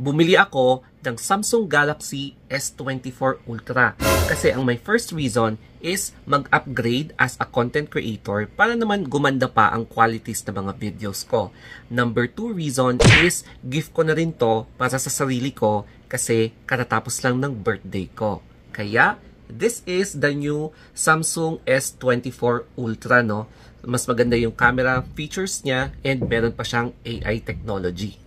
bumili ako ng Samsung Galaxy S24 Ultra. Kasi ang my first reason is mag-upgrade as a content creator para naman gumanda pa ang qualities ng mga videos ko. Number 2 reason is gift ko na rin to para sa sarili ko kasi katatapos lang ng birthday ko. Kaya, this is the new Samsung S24 Ultra, no? Mas maganda yung camera features niya and meron pa siyang AI technology.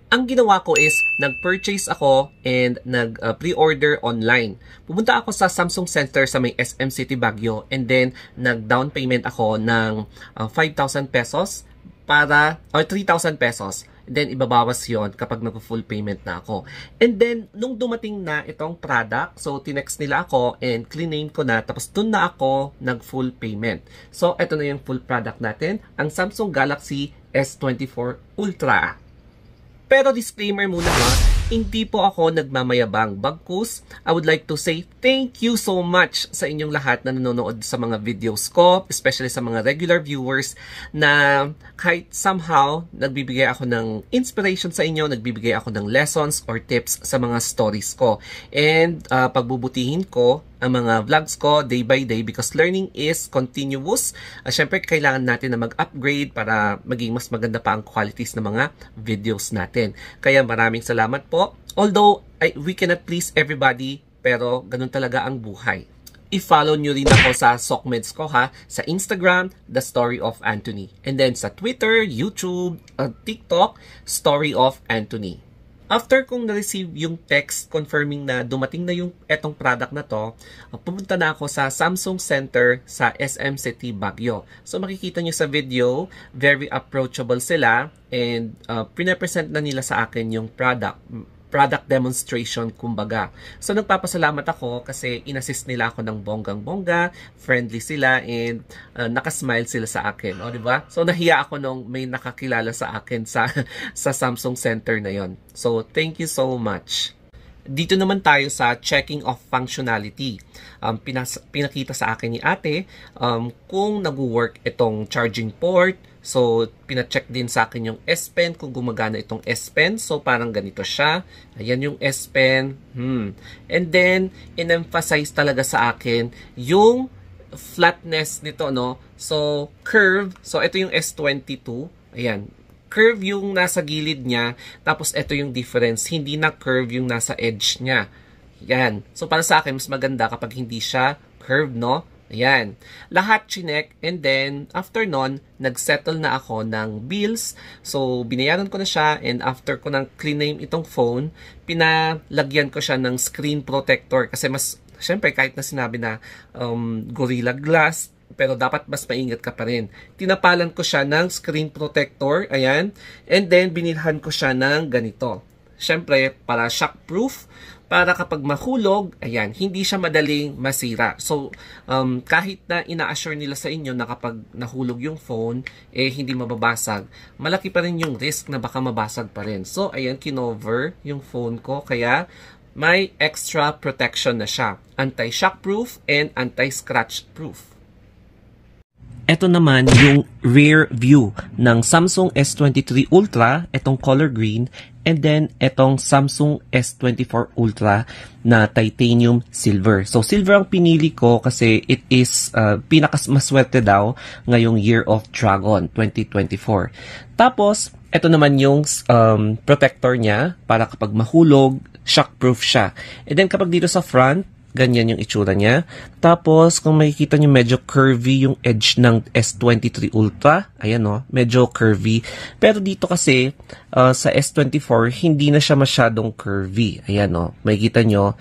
Ang ginawa ko is, nag-purchase ako and nag-pre-order online. Pumunta ako sa Samsung Center sa may SM City Baguio and then nag-down payment ako ng 5,000 pesos or 3,000 pesos. And then ibabawas yon kapag nag-full payment na ako. And then, nung dumating na itong product, so tinext nila ako and clean ko na, tapos dun na ako nag-full payment. So, ito na yung full product natin, ang Samsung Galaxy S24 Ultra. Pero disclaimer muna ha, hindi po ako nagmamayabang. Bagkus, I would like to say thank you so much sa inyong lahat na nanonood sa mga videos ko, especially sa mga regular viewers na kahit somehow nagbibigay ako ng inspiration sa inyo, nagbibigay ako ng lessons or tips sa mga stories ko. And pagbubutihin ko ang mga vlogs ko day by day because learning is continuous. Syempre, kailangan natin na mag-upgrade para maging mas maganda pa ang qualities ng mga videos natin. Kaya maraming salamat po. Although, we cannot please everybody, pero ganun talaga ang buhay. I-follow nyo rin ako sa Socmeds ko ha, sa Instagram, The Story of Anthony. And then sa Twitter, YouTube, TikTok, Story of Anthony. After kong na-receive yung text confirming na dumating na yung etong product na to, pumunta na ako sa Samsung Center sa SM City Baguio. So makikita nyo sa video, very approachable sila and pinapresent na nila sa akin yung product demonstration kumbaga. So nagpapasalamat ako kasi inassist nila ako ng bonggang-bongga, friendly sila and nakasmile sila sa akin, o di ba? So nahiya ako nung may nakakilala sa akin sa Samsung Center na yon. So thank you so much. Dito naman tayo sa checking of functionality. Pinakita sa akin ni ate kung nag-work itong charging port. So, pina-check din sa akin yung S Pen, kung gumagana itong S Pen. So, parang ganito siya. Ayan yung S Pen. And then, in-emphasize talaga sa akin yung flatness nito, no? So, curve. So, ito yung S22. Ayan. Curve yung nasa gilid niya. Tapos, ito yung difference. Hindi na curve yung nasa edge niya. Ayan. So, para sa akin, mas maganda kapag hindi siya curve, no? Ayan. Lahat chinek and then after nun, nagsettle na ako ng bills. So, binayaran ko na siya and after ko nang clean name itong phone, pinalagyan ko siya ng screen protector kasi mas, syempre kahit na sinabi na Gorilla Glass, pero dapat mas maingat ka pa rin. Tinapalan ko siya ng screen protector, ayan, and then binilhan ko siya ng ganito. Syempre, para shockproof, para kapag mahulog, ayan, hindi siya madaling masira. So, kahit na ina-assure nila sa inyo na kapag nahulog yung phone, hindi mababasag, malaki pa rin yung risk na baka mabasag pa rin. So, ayan, kinover yung phone ko, kaya may extra protection na siya. Anti-shockproof and anti-scratch proof. Ito naman yung rear view ng Samsung S23 Ultra, itong color green, and then itong Samsung S24 Ultra na titanium silver. So silver ang pinili ko kasi it is pinakamaswerte daw ngayong Year of Dragon 2024. Tapos, ito naman yung protector niya para kapag mahulog, shockproof siya. And then kapag dito sa front, ganyan yung itsura niya. Tapos, kung makikita nyo, medyo curvy yung edge ng S23 Ultra. Ayan o, medyo curvy. Pero dito kasi, sa S24, hindi na siya masyadong curvy. Ayan o, makikita nyo,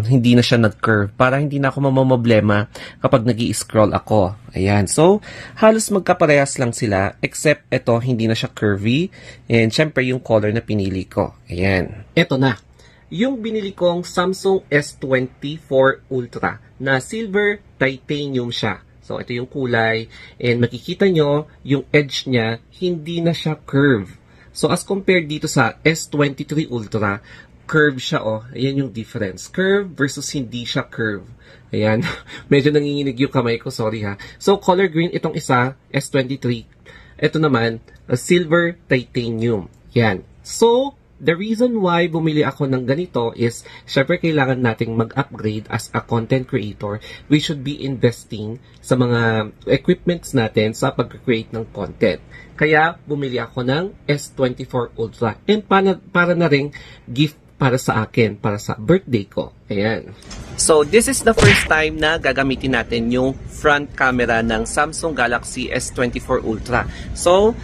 hindi na siya nag-curve. Para hindi na ako mamamblema kapag nag-i-scroll ako. Ayan, so, halos magkaparehas lang sila, except ito, hindi na siya curvy. And syempre, yung color na pinili ko. Ayan. Ito na. Yung binili kong Samsung S24 Ultra na silver titanium siya. So, ito yung kulay. And makikita nyo, yung edge niya, hindi na siya curve. So, as compared dito sa S23 Ultra, curve siya, oh. Ayan yung difference. Curve versus hindi siya curve. Ayan. Medyo nanginginig yung kamay ko, sorry ha. So, color green itong isa, S23. Ito naman, silver titanium. Yan. So, The reason why bumili ako ng ganito is, syempre kailangan nating mag-upgrade as a content creator. We should be investing sa mga equipments natin sa pag-create ng content. Kaya bumili ako ng S24 Ultra. And para na ring gift para sa akin, para sa birthday ko. Ayan. So, this is the first time na gagamitin natin yung front camera ng Samsung Galaxy S24 Ultra. So,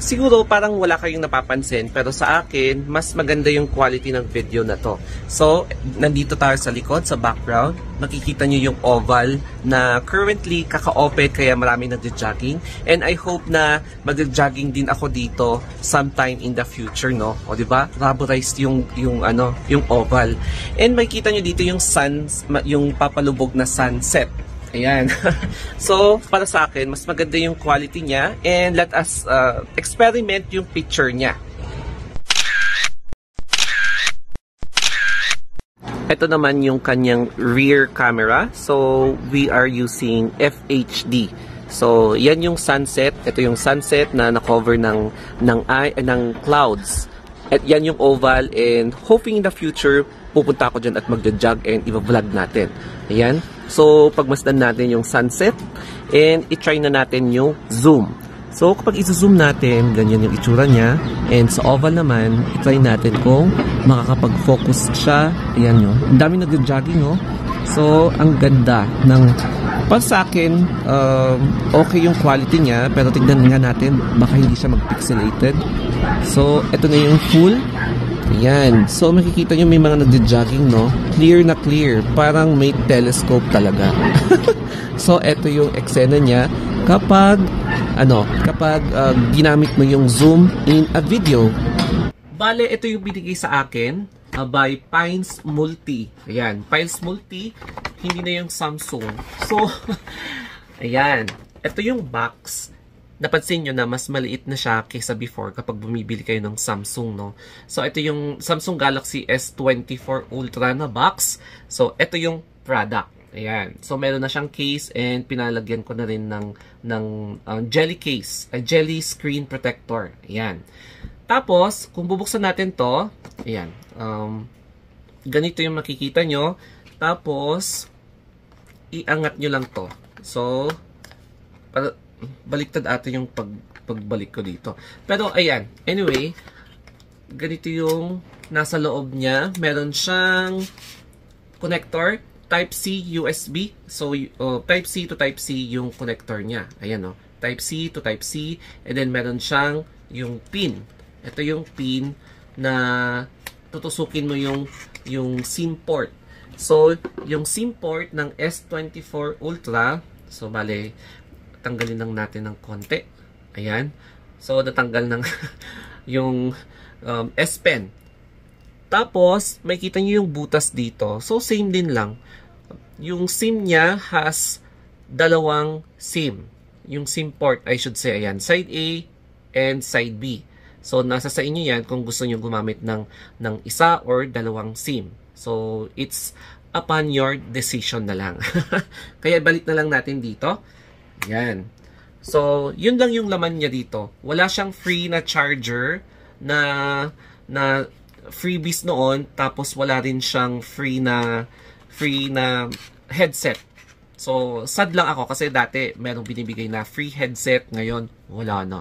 siguro parang wala kayong napapansin, pero sa akin, mas maganda yung quality ng video na to. So, nandito tayo sa likod, sa background. Makikita nyo yung oval na currently kaka-open, kaya marami nagja-jogging. And I hope na mag-jogging din ako dito sometime in the future, no? O, diba? Rubberized yung oval. And makikita nyo dito yung papalubog na sunset. Ayan. So, para sa akin, mas maganda yung quality niya. And let us experiment yung picture niya. Ito naman yung kanyang rear camera. So, we are using FHD. So, yan yung sunset. Ito yung sunset na na-cover ng clouds. At yan yung oval, and hoping in the future, pupunta ako dyan at magja-jog and i-vlog natin. Ayan. So, pagmasdan natin yung sunset, and i-try na natin yung zoom. So, kapag i-zoom natin, ganyan yung itsura niya. And sa oval naman, i-try natin kung makakapag-focus siya. Ayan yun. Ang dami nag-jogging, no? So, ang ganda ng... Para sa akin, okay yung quality niya, pero tignan nga natin, baka hindi siya mag-pixelated. So, ito na yung full. Ayan. So, makikita nyo may mga nagja-jogging, no? Clear na clear. Parang may telescope talaga. So, ito yung eksena niya kapag ginamit mo yung zoom in a video. Bale, ito yung binigay sa akin by Pines Multi. Ayan, Pines Multi, hindi na yung Samsung. So, ayan. Ito yung box. Napansin nyo na mas maliit na siya kaysa before kapag bumibili kayo ng Samsung, no? So, ito yung Samsung Galaxy S24 Ultra na box. So, ito yung product. Ayan. So, meron na siyang case and pinalagyan ko na rin ng jelly case, jelly screen protector. Ayan. Tapos, kung bubuksan natin to, ayan. Ganito yung makikita nyo. Tapos, iangat nyo lang to. So, baliktad ata yung pagbalik ko dito. Pero, ayan. Anyway, ganito yung nasa loob niya. Meron siyang connector. Type-C USB. So, Type-C to Type-C yung connector niya. Ayan, no? Type-C to Type-C. And then, meron siyang yung pin. Ito yung pin na tutusukin mo yung SIM port. So, yung SIM port ng S24 Ultra, so, bale, tanggalin lang natin ng konti. Ayan. So, natanggal ng yung S Pen. Tapos, makikita nyo yung butas dito. So, same din lang. Yung SIM niya has dalawang SIM. Yung SIM port, I should say, ayan, side A and side B. So, nasa sa inyo yan kung gusto nyo gumamit ng isa or dalawang SIM. So, it's upon your decision na lang. Kaya, balik na lang natin dito. Yan. So, yun lang yung laman niya dito. Wala siyang free na charger na freebies noon, tapos wala rin siyang free na headset. So, sad lang ako kasi dati merong binibigay na free headset, ngayon wala na.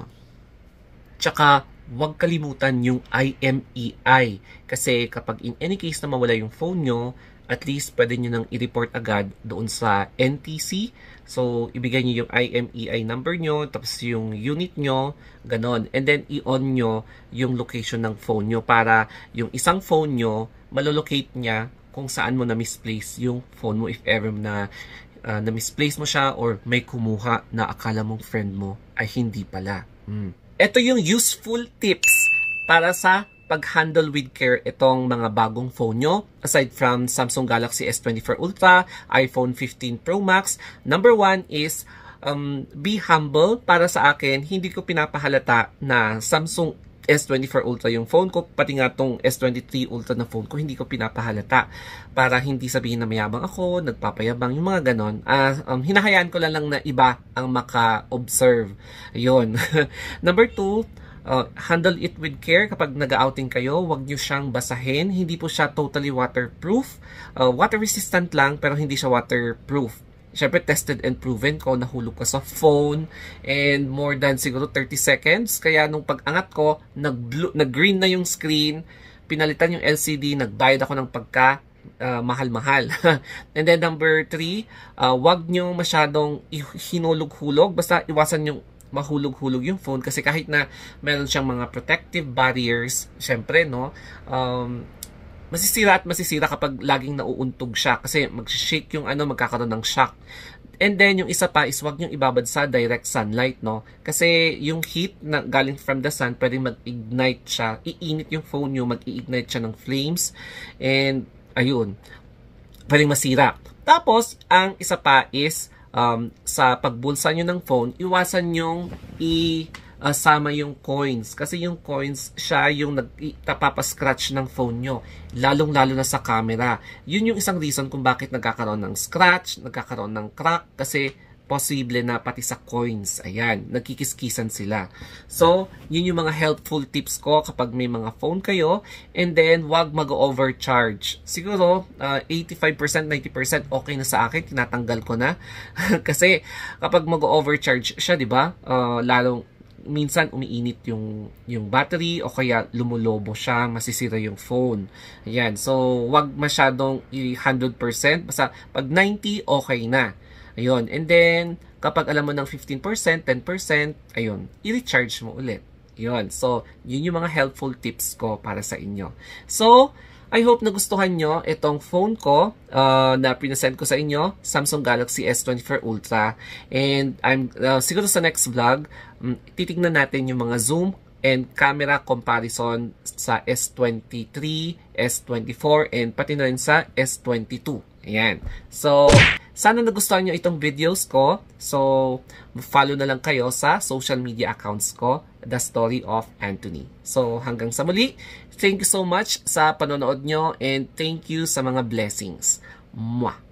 Tsaka, huwag kalimutan yung IMEI kasi kapag in any case na mawala yung phone nyo, at least pwede nyo nang i-report agad doon sa NTC. So, ibigay nyo yung IMEI number nyo, tapos yung unit nyo, ganon. And then, i-on nyo yung location ng phone nyo para yung isang phone nyo, malolocate niya kung saan mo na-misplace yung phone mo if ever na na-misplace mo siya or may kumuha na akala mong friend mo ay hindi pala. Ito yung useful tips para sa pag-handle with care itong mga bagong phone nyo. Aside from Samsung Galaxy S24 Ultra, iPhone 15 Pro Max, number 1 is be humble. Para sa akin, hindi ko pinapahalata na Samsung S24 Ultra yung phone ko, pati nga tong S23 Ultra na phone ko, hindi ko pinapahalata para hindi sabihin na mayabang ako, nagpapayabang, yung mga ganon. Hinahayaan ko lang na iba ang maka-observe. Yun. Number 2, Handle it with care kapag nag-outing kayo. Huwag nyo siyang basahin. Hindi po siya totally waterproof. Water resistant lang pero hindi siya waterproof. Siyempre, tested and proven ko, nahulog ka sa phone and more than siguro 30 seconds. Kaya nung pag-angat ko, nag-green na yung screen, pinalitan yung LCD, nagbayad ako ng mahal-mahal. And then number 3, wag nyo masyadong hinulog-hulog. Basta iwasan yung mahulog-hulog yung phone kasi kahit na meron siyang mga protective barriers, syempre, no, masisira at masisira kapag laging nauuntog siya kasi mag-shake yung magkakaroon ng shock. And then, yung isa pa is wag nyo ibabad sa direct sunlight, no? Kasi yung heat na galing from the sun, pwedeng mag-ignite siya. Iinit yung phone nyo, mag-iignite siya ng flames. And, ayun, pwedeng masira. Tapos, ang isa pa is, sa pagbulsa nyo ng phone, iwasan yung sama yung coins. Kasi yung coins, siya yung nagpapascratch ng phone nyo. Lalong-lalo na sa camera. Yun yung isang reason kung bakit nagkakaroon ng scratch, nagkakaroon ng crack. Kasi posible na pati sa coins. Ayan, nagkikiskisan sila. So, yun yung mga helpful tips ko kapag may mga phone kayo. And then, wag mag-overcharge. Siguro, 85%, 90% okay na sa akin. Tinatanggal ko na. Kasi kapag mag-overcharge siya, di ba? Minsan umiinit yung battery o kaya lumulobo siya, masisira yung phone. Ayan. So, wag masyadong 100%. Basta pag 90, okay na. Ayun. And then, kapag alam mo ng 15%, 10%, ayun, i-recharge mo ulit. Ayun. So, yun yung mga helpful tips ko para sa inyo. So, I hope nagustuhan nyo itong phone ko na pinasend ko sa inyo, Samsung Galaxy S24 Ultra. And siguro sa next vlog, titignan natin yung mga zoom and camera comparison sa S23, S24, and pati na rin sa S22. Ayan. So, sana nagustuhan nyo itong videos ko. So, follow na lang kayo sa social media accounts ko, The Story of Anthony. So, hanggang sa muli, thank you so much sa panonood nyo and thank you sa mga blessings. Mwah!